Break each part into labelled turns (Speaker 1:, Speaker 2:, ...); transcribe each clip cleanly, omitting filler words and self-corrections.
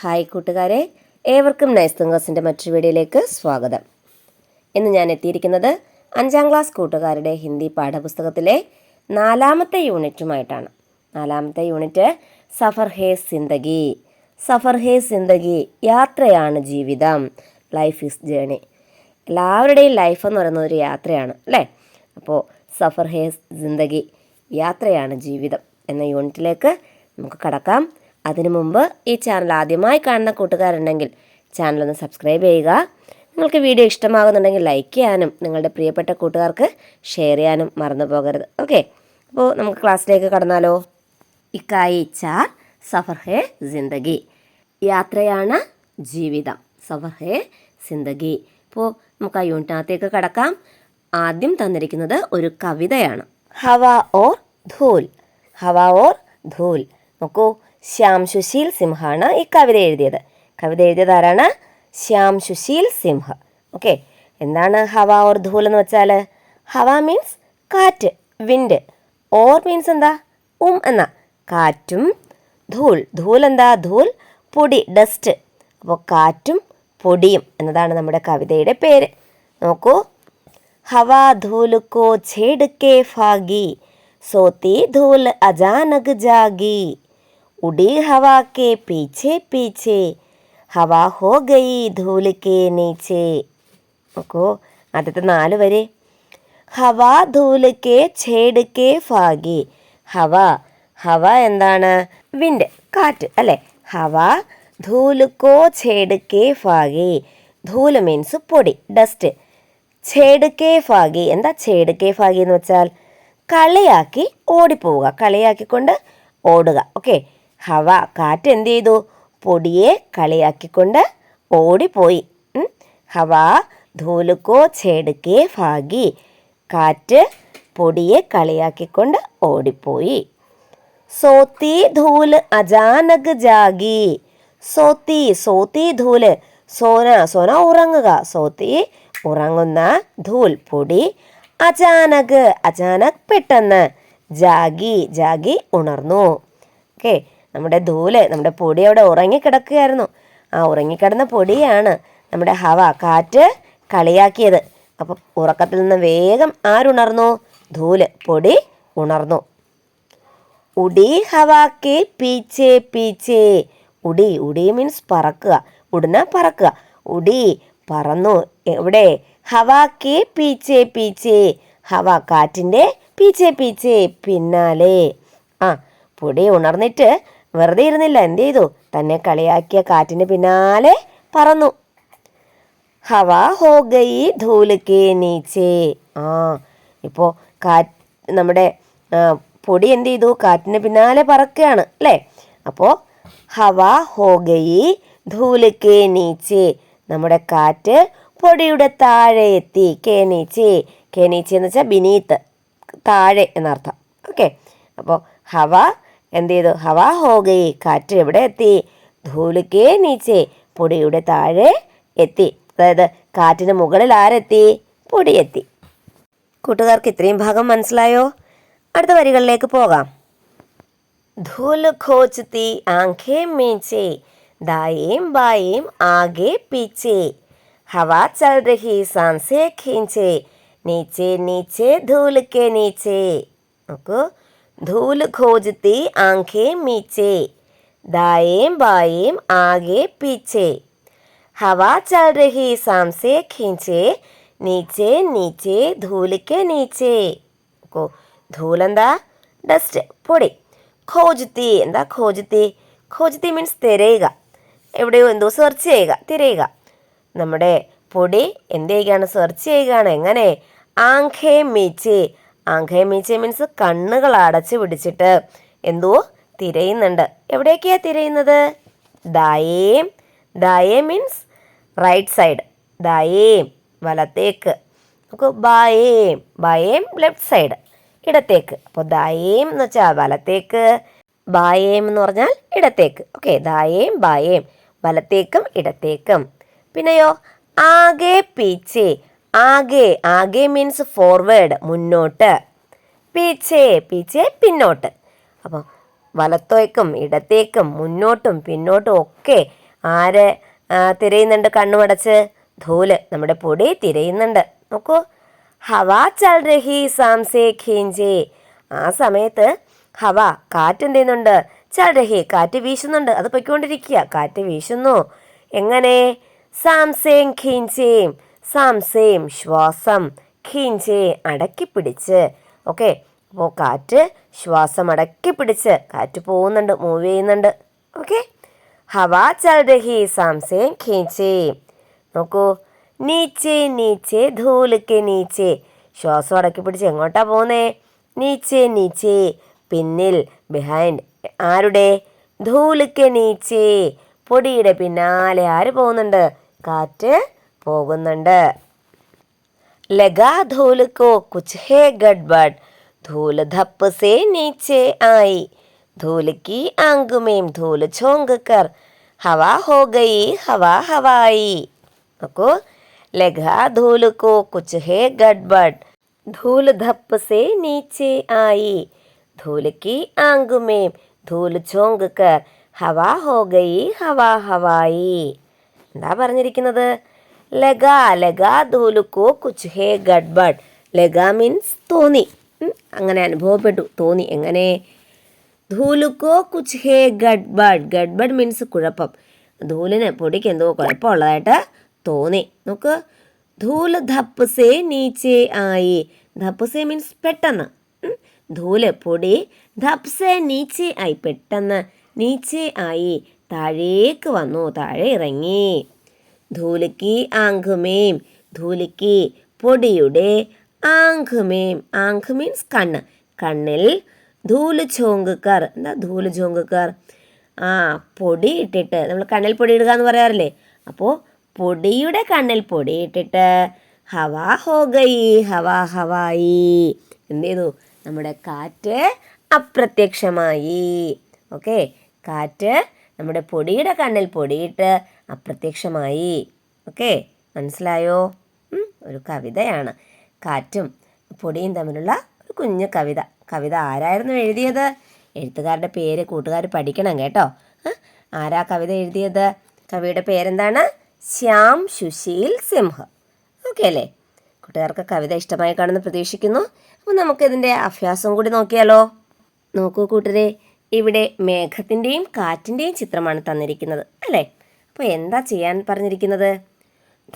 Speaker 1: Hi കൂട്ടുകാരെ, ഏവർക്കും nice തിങ്കേഴ്സിൻ്റെ മറ്റൊരു വീഡിയോയിലേക്ക് സ്വാഗതം. ഇന്ന് ഞാൻ എത്തിയിരിക്കുന്നത് 5ാം ക്ലാസ് കൂട്ടുകാരുടെ ഹിന്ദി പാഠപുസ്തകത്തിലെ 4ാമത്തെ യൂണിറ്റുമായിട്ടാണ്. 4ാമത്തെ യൂണിറ്റ് സഫർ ഹേ സിന്ദഗി. സഫർ ഹേ സിന്ദഗി, യാത്രയാണ് ജീവിതം. Life is journey. എല്ലാവരുടെയും ലൈഫ് എന്ന് പറയുന്നത് ഒരു യാത്രയാണ് അല്ലേ? അപ്പോൾ സഫർ ഹേ സിന്ദഗി, യാത്രയാണ് ജീവിതം എന്ന യൂണിറ്റിലേക്ക് നമുക്ക് കടക്കാം. അതിനു മുമ്പ് ഈ ചാനൽ ആദ്യമായി കാണുന്ന കൂട്ടുകാരുണ്ടെങ്കിൽ ചാനലൊന്ന് സബ്സ്ക്രൈബ് ചെയ്യുക. നിങ്ങൾക്ക് വീഡിയോ ഇഷ്ടമാകുന്നുണ്ടെങ്കിൽ ലൈക്ക് ചെയ്യാനും നിങ്ങളുടെ പ്രിയപ്പെട്ട കൂട്ടുകാർക്ക് ഷെയർ ചെയ്യാനും മറന്നു പോകരുത്. ഓക്കെ, അപ്പോൾ നമുക്ക് ക്ലാസ്സിലേക്ക് കടന്നാലോ. ഇക്കായി ചാർ സഫർ ഹേ സിന്ദഗി, യാത്രയാണ് ജീവിതം. സഫർ ഹേ സിന്ദഗി. അപ്പോൾ നമുക്ക് ആ യൂണിറ്റിനകത്തേക്ക് കടക്കാം. ആദ്യം തന്നിരിക്കുന്നത് ഒരു കവിതയാണ്. ഹവ ഓർ ധൂൽ. ഹവ ഓർ ധൂൽ. നോക്കൂ, ശ്യാം സുശീൽ സിംഹാണ് ഈ കവിത എഴുതിയത്. കവിത എഴുതിയത് ആരാണ്? ശ്യാം സുശീൽ സിംഹ. ഓക്കെ, എന്താണ് ഹവ ഓർ ധൂൽ എന്ന് വെച്ചാൽ? ഹവ മീൻസ് കാറ്റ്, വിൻഡ്. ഓർ മീൻസ് എന്താ? എന്ന കാറ്റും. ധൂൽ, ധൂൽ എന്താ? ധൂൽ പൊടി, ഡസ്റ്റ്. അപ്പോൾ കാറ്റും പൊടിയും എന്നതാണ് നമ്മുടെ കവിതയുടെ പേര്. നോക്കൂ, ഹവ ധൂൽ കോ ഛേഡ് കെ ഫാഗി, സോത്തി ധൂൽ അചാനക് ജാഗി, ഉടി ഹവ കെ പീछे പീछे, ഹവ ഹോ ഗയി ധൂൽ കെ നീച്ചെ. നോക്കൂ, ആദ്യത്തെ 4 വരെ. ഹവ ധൂൽ കെ ഛേഡ് കെ ഫാഗി. ഹവ, ഹവ എന്താണ്? വിൻഡ്, കാറ്റ് അല്ലേ? ഹവ ധൂൽ കോ ഛേഡ് കെ ഫാഗി. ധൂൽ മീൻസ് പൊടി, ഡസ്റ്റ്. ഛേഡ് കെ ഫാഗി, എന്താ ഛേഡ് കെ ഫാഗി എന്ന് വെച്ചാൽ? കളിയാക്കി ഓടിപ്പോവുക, കളിയാക്കിക്കൊണ്ട് ഓടുക. ഓക്കെ, ഹവ കാറ്റ് എന്ത് ചെയ്തു? പൊടിയെ കളിയാക്കിക്കൊണ്ട് ഓടിപ്പോയി. ഹവ ധൂലുക്കോ ഛേടുക്കേ ഭാഗി, കാറ്റ് പൊടിയെ കളിയാക്കിക്കൊണ്ട് ഓടിപ്പോയി. സോത്തി ധൂല് അചാനക് ജാഗി. സോത്തി, സോത്തി ധൂല്, സോന, സോന ഉറങ്ങുക. സോത്തി ഉറങ്ങുന്ന, ധൂൽ പൊടി, അചാനക്, അചാനക് പെട്ടെന്ന്, ജാഗി, ജാഗി ഉണർന്നു. ഓക്കെ, നമ്മുടെ ധൂല്, നമ്മുടെ പൊടി അവിടെ ഉറങ്ങിക്കിടക്കുകയായിരുന്നു. ആ ഉറങ്ങിക്കിടന്ന പൊടിയാണ് നമ്മുടെ ഹവ, കാറ്റ് കളിയാക്കിയത്. അപ്പം ഉറക്കത്തിൽ നിന്ന് വേഗം ആരുണർന്നു? ധൂല്, പൊടി ഉണർന്നു. ഉടി ഹവാക്ക് പീച്ചേ പീച്ചേ. ഉടി, ഉടി മീൻസ് പറക്കുക, ഉടന പറക്കുക. ഉടി പറന്നു. എവിടെ? ഹവാക്ക് പീച്ചേ പീച്ചേ. ഹവ കാറ്റിൻ്റെ, പീച്ചേ പീച്ചേ പിന്നാലെ. ആ പൊടി ഉണർന്നിട്ട് വെറുതെ ഇരുന്നില്ല, എന്ത് ചെയ്തു? തന്നെ കളിയാക്കിയ കാറ്റിന് പിന്നാലെ പറന്നു. ഹവ ഹോ ഗയി ധൂല് കെ നീച്ചേ. ആ ഇപ്പോൾ നമ്മുടെ പൊടി എന്ത് ചെയ്തു? കാറ്റിന് പിന്നാലെ പറക്കുകയാണ് അല്ലേ? അപ്പോൾ ഹവ ഹോ ഗയി ധൂല് കെ നീച്ചേ, നമ്മുടെ കാറ്റ് പൊടിയുടെ താഴെ എത്തി. കെ നീച്ചേ, കെ നീച്ചേ എന്ന് വെച്ചാൽ ബിനീത്ത്, താഴെ എന്നർത്ഥം. ഓക്കെ, അപ്പോൾ ഹവ എന്ത് ചെയ്തു? ഹവ ഹോ ഗയി, കാറ്റ് എവിടെ എത്തി? ധൂല് കെ നീച്ചേ, പൊടിയുടെ താഴെ എത്തി. അതായത് കാറ്റിന് മുകളിൽ ആരെത്തി? പൊടിയെത്തി. കൂട്ടുകാർക്ക് ഇത്രയും ഭാഗം മനസ്സിലായോ? അടുത്ത വരികളിലേക്ക് പോകാം. ധൂൽ ഖോജ്തി ആംഖേ മീച്ചേ, ദായേം ബായേം ആകെ പീച്ചേ, ഹവ ചൽ രഹി സാൻസേ ഖീഞ്ചേ, നീച്ചേ നീച്ചേ ധൂൽ കെ നീച്ചേ. നോക്കൂ, ധൂൽ ഖോജ്തി ആംഖേ മീച്ചേ, ദായേം ബായേം ആകെ പീച്ചേ, ഹവ ചൽ രഹി സാംസേ ഖീഞ്ചേ, നീച്ചേ നീച്ചേ ധൂൽ കെ നീച്ചേ. നോക്കൂ, ധൂലെന്താ? ഡസ്റ്റ്, പൊടി. ഖോജ്തി എന്താ? ഖോജ്തി, ഖോജ്തി മീൻസ് തിരയുക, എവിടെയോ എന്തോ സെർച്ച് ചെയ്യുക, തിരയുക. നമ്മുടെ പൊടി എന്ത് ചെയ്യുകയാണ്? സെർച്ച് ചെയ്യുകയാണ്. എങ്ങനെ? ആംഖേ മീച്ചേ. ആംഖേ മീച്ചേ മീൻസ് കണ്ണുകൾ അടച്ചു പിടിച്ചിട്ട് എന്തോ തിരയുന്നുണ്ട്. എവിടേക്കാ തിരയുന്നത്? ദായേം, ദായേം മീൻസ് റൈറ്റ് സൈഡ്, ദായേം വലത്തേക്ക്. നമുക്ക് ബായേം, ബായേം ലെഫ്റ്റ് സൈഡ്, ഇടത്തേക്ക്. അപ്പോൾ ദായേം എന്ന് വെച്ചാൽ വലത്തേക്ക്, ബായേം എന്ന് പറഞ്ഞാൽ ഇടത്തേക്ക്. ഓക്കെ, ദായേം ബായേം, വലത്തേക്കും ഇടത്തേക്കും. പിന്നെയോ ആകെ പീച്ചേ. ആകെ, ആകെ മീൻസ് ഫോർവേഡ്, മുന്നോട്ട്. പീച്ചേ, പീച്ചേ പിന്നോട്ട്. അപ്പം വലത്തേക്കും ഇടത്തേക്കും മുന്നോട്ടും പിന്നോട്ടും ഒക്കെ ആര് തിരയുന്നുണ്ട് കണ്ണുമടച്ച്? ധൂല്, നമ്മുടെ പൊടി തിരയുന്നുണ്ട്. നോക്കൂ, ഹവാ ചൽ രഹി സാംസേ ഖീഞ്ചേ. ആ സമയത്ത് ഹവ, കാറ്റ് എന്ത് ചെയ്യുന്നുണ്ട്? ചൽ രഹി, കാറ്റ് വീശുന്നുണ്ട്. അത് പൊയ്ക്കൊണ്ടിരിക്കുക, കാറ്റ് വീശുന്നു. എങ്ങനെ? സാംസേം ഖീഞ്ചേം. സാംസേം ശ്വാസം, ഖീഞ്ചേ അടക്കിപ്പിടിച്ച്. ഓക്കെ, അപ്പോൾ കാറ്റ് ശ്വാസം അടക്കിപ്പിടിച്ച്, കാറ്റ് പോകുന്നുണ്ട്, മൂവ് ചെയ്യുന്നുണ്ട്. ഓക്കെ, ഹവാ ചൽ രഹി സാംസേം ഖീഞ്ചേ. നോക്കൂ, നീച്ചേ നീച്ചേ ധൂലക്കെ നീച്ചേ. ശ്വാസം അടക്കിപ്പിടിച്ച് എങ്ങോട്ടാ പോകുന്നേ? നീച്ചേ നീച്ചേ, പിന്നിൽ, ബിഹൈൻഡ്. ആരുടെ? ധൂലക്കെ നീച്ചേ, പൊടിയുടെ പിന്നാലെ ആര് പോകുന്നുണ്ട്? കാറ്റ് പോകുന്നുണ്ട്. ലഗാ ധൂൽ കോ കുച്ച് ഹേ ഗഡ്ബഡ്, ധൂൽ ധപ്പ് സേ നീച്ചേ ആയി, ധൂൽ കി ആങ്ക് മേം ധൂൽ ഝോങ്ക് കർ ഹവാ ഹോ ഗയി ഹവാ ഹവായി. നോക്കൂ, ലഗാ ധൂൽ കോ കുച്ച് ഹേ ഗഡ്ബഡ്, ധൂൽ ധപ്പ് സേ നീച്ചേ ആയി, ധൂൽ കി ആങ്ക് മേം ധൂൽ ഝോങ്ക് കർ ഹവാ ഹോ ഗയി ഹവാ ഹവായി. എന്താ പറഞ്ഞിരിക്കുന്നത്? ലഗാ ലഗാ ധൂലുക്കോ കുച്ച് ഹേ ഗഡ്ബഡ്. ലഗാ മീൻസ് തോന്നി, അങ്ങനെ അനുഭവപ്പെട്ടു, തോന്നി. എങ്ങനെ? ധൂലുക്കോ കുച്ച് ഹേ ഗഡ്ബഡ്. ഗഡ്ബഡ് മീൻസ് കുഴപ്പം. ധൂലിന്, പൊടിക്ക് എന്തോ കുഴപ്പമുള്ളതായിട്ട് തോന്നി. നോക്ക്, ധൂൽ ധപ്പ് സേ നീച്ചേ ആയി. ധപ്പ് സേ മീൻസ് പെട്ടെന്ന്. ധൂല്, പൊടി, ധപ്പ് സേ നീച്ചേ ആയി, പെട്ടെന്ന്. നീച്ചേ ആയി, താഴേക്ക് വന്നു, താഴെ ഇറങ്ങി. ധൂലിക്ക് ആങ്കുമേം, ധൂലിക്ക് പൊടിയുടെ, ആങ്കുമേം, ആങ്ക് മീൻസ് കണ്ണ്, കണ്ണിൽ, ധൂല് ചോങ്കുക്കർ. എന്താ ധൂല് ചോങ്കുക്കർ? പൊടി ഇട്ടിട്ട്, നമ്മൾ കണ്ണിൽ പൊടി ഇടുക എന്ന് പറയാറില്ലേ? അപ്പോൾ പൊടിയുടെ കണ്ണിൽ പൊടി ഇട്ടിട്ട് ഹവാ ഹോ ഗയി ഹവാ ഹവായി. എന്ത് ചെയ്തു? നമ്മുടെ കാറ്റ് അപ്രത്യക്ഷമായി. ഓക്കെ, കാറ്റ് നമ്മുടെ പൊടിയുടെ കണ്ണിൽ പൊടിയിട്ട് അപ്രത്യക്ഷമായി. ഓക്കെ, മനസ്സിലായോ? ഒരു കവിതയാണ്, കാറ്റും പൊടിയും തമ്മിലുള്ള ഒരു കുഞ്ഞു കവിത. കവിത ആരായിരുന്നു എഴുതിയത്? എഴുത്തുകാരുടെ പേര് കൂട്ടുകാർ പഠിക്കണം കേട്ടോ. ആരാ കവിത എഴുതിയത്? കവിയുടെ പേരെന്താണ്? ശ്യാം സുശീൽ സിംഹ്. ഓക്കെ അല്ലേ? കൂട്ടുകാർക്ക് കവിത ഇഷ്ടമായി കാണുമെന്ന് പ്രതീക്ഷിക്കുന്നു. അപ്പോൾ നമുക്കിതിൻ്റെ അഭ്യാസം കൂടി നോക്കിയാലോ? നോക്കൂ കൂട്ടരെ, ഇവിടെ മേഘത്തിൻ്റെയും കാറ്റിൻ്റെയും ചിത്രമാണ് തന്നിരിക്കുന്നത് അല്ലേ? അപ്പോൾ എന്താ ചെയ്യാൻ പറഞ്ഞിരിക്കുന്നത്?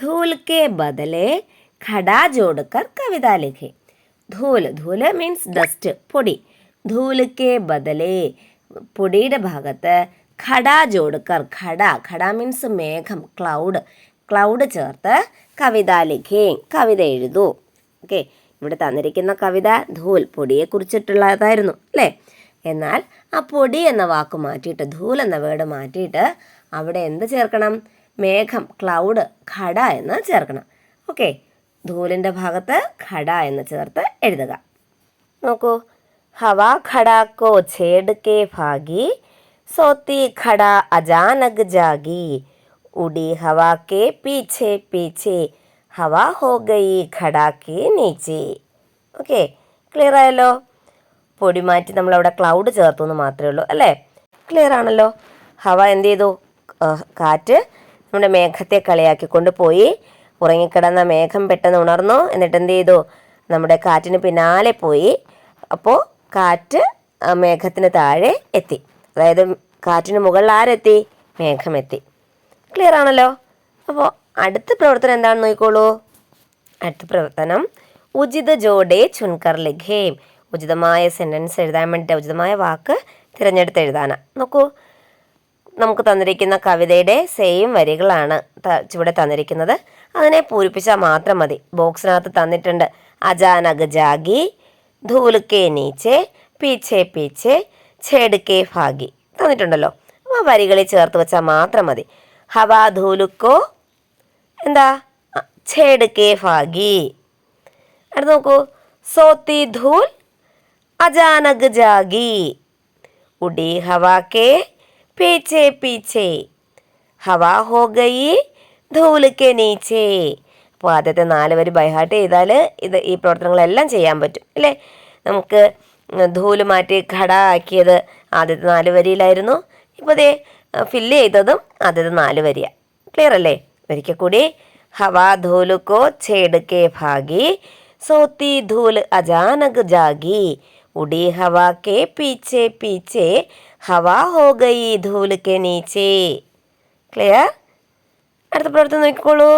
Speaker 1: ധൂൽ കെ ബദലെ ഖടാ ജോഡ്കർ കവിത ലിഖേ. ധൂല് മീൻസ് ഡസ്റ്റ്, പൊടി. ധൂൽ കെ ബദലെ, പൊടിയുടെ ഭാഗത്ത്, ഖടാ ജോഡ്കർ, ഖട മീൻസ് മേഘം, ക്ലൗഡ് ചേർത്ത് കവിത ലിഖേ, കവിത എഴുതൂ. ഓക്കെ, ഇവിടെ തന്നിരിക്കുന്ന കവിത ധൂൽ, പൊടിയെക്കുറിച്ചിട്ടുള്ളതായിരുന്നു അല്ലേ? എന്നാൽ ആ പൊടി എന്ന വാക്ക് മാറ്റിയിട്ട്, ധൂൽ എന്ന വേർഡ് മാറ്റിയിട്ട് അവിടെ എന്ത് ചേർക്കണം? മേഘം, ക്ലൗഡ്, ഖട എന്ന് ചേർക്കണം. ഓക്കെ, ധൂലിൻ്റെ ഭാഗത്ത് ഖട എന്ന് ചേർത്ത് എഴുതുക. നോക്കൂ, ഹവാ ഖടാ കോ ഛേഡ് കെ ഭാഗി, സോത്തി ഖട അജാനക് ജാഗി, ഉടി ഹവാ കെ പീछे പീछे ഹവാ ഹോ ഗയി ഖടാ കെ നീച്ചേ. ഓക്കെ, ക്ലിയർ ആയല്ലോ? പൊടി മാറ്റി നമ്മളവിടെ ക്ലൗഡ് ചേർത്തു എന്ന് മാത്രമേ ഉള്ളൂ അല്ലേ? ക്ലിയർ ആണല്ലോ? ഹവ എന്ത് ചെയ്തു? കാറ്റ് നമ്മുടെ മേഘത്തെ കളിയാക്കിക്കൊണ്ട് പോയി. ഉറങ്ങിക്കിടന്ന മേഘം പെട്ടെന്ന് ഉണർന്നു. എന്നിട്ട് എന്ത് ചെയ്തു? നമ്മുടെ കാറ്റിന് പിന്നാലെ പോയി. അപ്പോൾ കാറ്റ് മേഘത്തിന് താഴെ എത്തി. അതായത് കാറ്റിന് മുകളിൽ ആരെത്തി? മേഘമെത്തി. ക്ലിയർ ആണല്ലോ? അപ്പോൾ അടുത്ത പ്രവർത്തനം എന്താണെന്ന് നോക്കിക്കോളൂ. അടുത്ത പ്രവർത്തനം ഉചിത ജോഡേ ചുൻകർ ലിഖേം. ഉചിതമായ സെൻറ്റൻസ് എഴുതാൻ വേണ്ടിയിട്ട് ഉചിതമായ വാക്ക് തിരഞ്ഞെടുത്ത് എഴുതാനാണ്. നോക്കൂ, നമുക്ക് തന്നിരിക്കുന്ന കവിതയുടെ സെയിം വരികളാണ് ചുവടെ തന്നിരിക്കുന്നത്. അതിനെ പൂരിപ്പിച്ചാൽ മാത്രം മതി. ബോക്സിനകത്ത് തന്നിട്ടുണ്ട് അജാനക് ജാഗി, ധൂൽ കെ നീച്ചെ, പീछे പീछे, ഛേഡ് കെ ഭാഗി തന്നിട്ടുണ്ടല്ലോ. അപ്പോൾ ആ വരികളിൽ ചേർത്ത് വെച്ചാൽ മാത്രം മതി. ഹവാ ധൂലുക്കോ എന്താ? ഛേഡ് കെ ഭാഗി. അടുത്ത് നോക്കൂ, സോത്തി ധൂൽ അജാനക് ജാഗി, ഉടി ഹവാ കെ പീछे പീछे, ഹവാ ഹോ ഗയി ധൂൽ കെ നീച്ചേ. അപ്പോൾ ആദ്യത്തെ 4 വരി ബൈഹാർട്ട് ചെയ്താൽ ഈ പ്രവർത്തനങ്ങളെല്ലാം ചെയ്യാൻ പറ്റും അല്ലേ? നമുക്ക് ധൂല് മാറ്റി ഘട ആക്കിയത് ആദ്യത്തെ 4 വരിയിലായിരുന്നു. ഇപ്പോൾ ദേ ഫില്ല് ചെയ്തതും ആദ്യത്തെ 4 വരിക. ക്ലിയർ അല്ലേ? ഒരിക്കൽ കൂടി. ഹവാ ധൂൽ കോ ഛേട് കെ ഭാഗി, സോത്തി ധൂൽ അചാനക് ജാഗി, ഉടി ഹവാ കെ പീച്ചെ പീച്ചെ, ഹവാ ഹോ ഗയി ധൂൽ കെ നീച്ചെ. ക്ലിയർ? അടുത്ത പ്രവർത്തനം നോക്കിക്കോളൂ.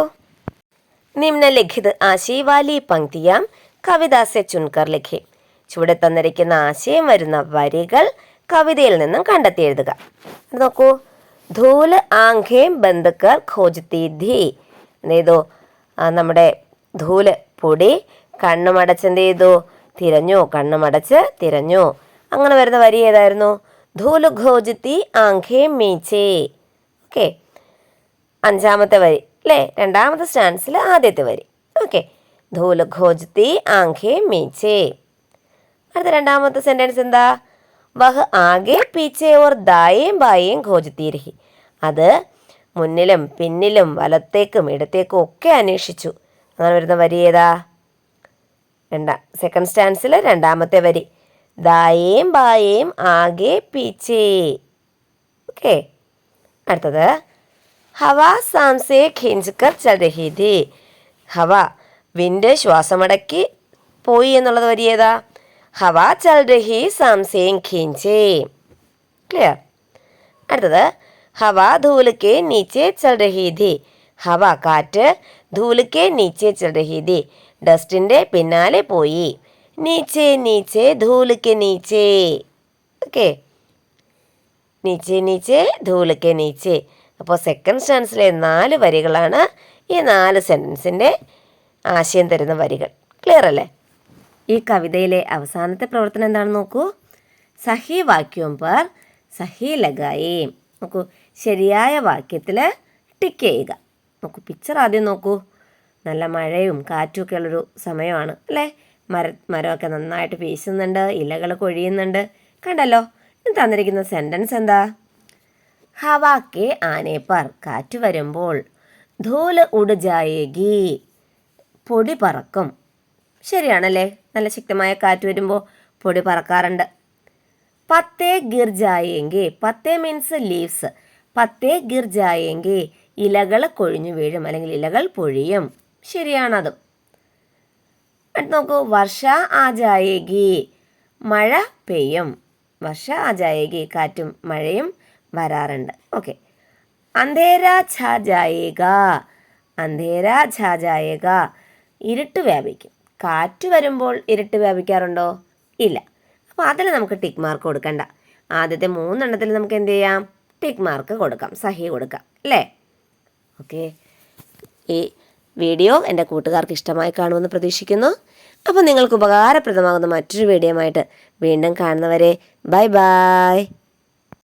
Speaker 1: നിമ്നലിഖിത് ആശയ വാലി പങ്ക്തിയാം കവിതാ സെ ചുൻകർ ലിഖേ. ചുവടെ തന്നിരിക്കുന്ന ആശയം വരുന്ന വരികൾ കവിതയിൽ നിന്നും കണ്ടെത്തി എഴുതുക. നോക്കൂ. ധൂൽ ആംഖേം ബന്ദ് കർ ഖോജ്തി ധി. എന്ത് ചെയ്തു? നമ്മുടെ ധൂല് പൊടി കണ്ണുമടച്ച് എന്ത് ചെയ്തു? തിരഞ്ഞു. കണ്ണുമടച്ച് തിരഞ്ഞു. അങ്ങനെ വരുന്ന വരി ഏതായിരുന്നു? ധൂല് ഖോജ്തി ആംഖേം മീച്ചേ. ഓക്കെ, 5ാമത്തെ വരി അല്ലേ? 2ാമത്തെ സ്റ്റാൻസിൽ ആദ്യത്തെ വരി. ഓക്കെ, ധൂല് ഖോജ്തി ആംഖേം മീച്ചേ. അടുത്ത 2ാമത്തെ സെൻറ്റൻസ് എന്താ? വഹ് ആകെ പീച്ചെ ഓർ ദായേം ബായേം ഖോജ്തി രഹി. അത് മുന്നിലും പിന്നിലും വലത്തേക്കും ഇടത്തേക്കും ഒക്കെ അന്വേഷിച്ചു. അങ്ങനെ വരുന്ന വരി ഏതാ? സെക്കൻഡ് സ്റ്റാൻസിൽ 2ാമത്തെ വരി. ദായേം ബായേം ആകെ പീച്ചേ. ഓക്കെ, അടുത്തത് ഹവാ സാംസെ ഖിഞ്ച് കർ ചൽ രഹി ഥി. ഹവ വിൻഡ് ശ്വാസമടക്കി പോയി എന്നുള്ളത് വരി ഏതാ? ഹവാ ചൽ രഹി സാംസേം ഖിഞ്ചേ. ക്ലിയർ? അടുത്തത് ഹവാ ധൂൽ കെ നീച്ചെ ചൽ രഹി ഥി. ഹവ കാറ്റ് ധൂൽ കെ നീച്ചെ ചൽ രഹി ഥി. ഡസ്റ്റിൻ്റെ പിന്നാലെ പോയി. നീച്ചെ നീച്ചെ ധൂൽ കെ നീച്ചെ. ഓക്കെ, നീച്ചെ നീച്ചെ ധൂൽ കെ നീച്ചെ. അപ്പോൾ സെക്കൻഡ് സ്റ്റാൻസിലെ 4 വരികളാണ് ഈ 4 സെൻറ്റൻസിൻ്റെ ആശയം തരുന്ന വരികൾ. ക്ലിയർ അല്ലേ? ഈ കവിതയിലെ അവസാനത്തെ പ്രവർത്തനം എന്താണെന്ന് നോക്കൂ. സഹി വാക്യോം പർ സഹി ലഗായേ. നോക്കൂ, ശരിയായ വാക്യത്തിൽ ടിക്ക് ചെയ്യുക. നോക്കൂ, പിക്ചർ ആദ്യം നോക്കൂ. നല്ല മഴയും കാറ്റും ഒക്കെ ഉള്ളൊരു സമയമാണ് അല്ലേ? മരമൊക്കെ നന്നായിട്ട് വീശുന്നുണ്ട്, ഇലകൾ കൊഴിയുന്നുണ്ട്. കണ്ടല്ലോ? ഇത് തന്നിരിക്കുന്ന സെൻറ്റൻസ് എന്താ? ഹവാ കെ ആനെ പർ, കാറ്റ് വരുമ്പോൾ, ധൂല് ഉഡ് ജായേഗി, പൊടി പറക്കും. ശരിയാണല്ലേ? നല്ല ശക്തമായ കാറ്റ് വരുമ്പോൾ പൊടി പറക്കാറുണ്ട്. പത്തേ ഗിർ ജായേങ്കി, പത്തേ മീൻസ് ലീവ്സ്, പത്തേ ഗിർ ജായേങ്കി, ഇലകൾ കൊഴിഞ്ഞു വീഴും അല്ലെങ്കിൽ ഇലകൾ പൊഴിയും. ശരിയാണതും. അടുത്ത് നോക്കൂ. വർഷ ആ ജായേഗി, മഴ പെയ്യും. വർഷ ആ ജായേഗി, കാറ്റും മഴയും വരാറുണ്ട്. ഓക്കെ, അന്ധേര ഛാ ജായേഗ, അന്ധേര ഛാ ജായേഗ, ഇരുട്ട് വ്യാപിക്കും. കാറ്റ് വരുമ്പോൾ ഇരുട്ട് വ്യാപിക്കാറുണ്ടോ? ഇല്ല. അപ്പോൾ അതിൽ നമുക്ക് ടിക്ക് മാർക്ക് കൊടുക്കണ്ട. ആദ്യത്തെ 3 എണ്ണത്തിൽ നമുക്ക് എന്ത് ചെയ്യാം? ടിക്ക് മാർക്ക് കൊടുക്കാം, സഹി കൊടുക്കാം അല്ലേ? ഓക്കെ, ഈ വീഡിയോ എൻ്റെ കൂട്ടുകാർക്ക് ഇഷ്ടമായി കാണുമെന്ന് പ്രതീക്ഷിക്കുന്നു. അപ്പോൾ നിങ്ങൾക്ക് ഉപകാരപ്രദമാകുന്ന മറ്റൊരു വീഡിയോയുമായിട്ട് വീണ്ടും കാണുന്നവരെ ബൈ ബൈ.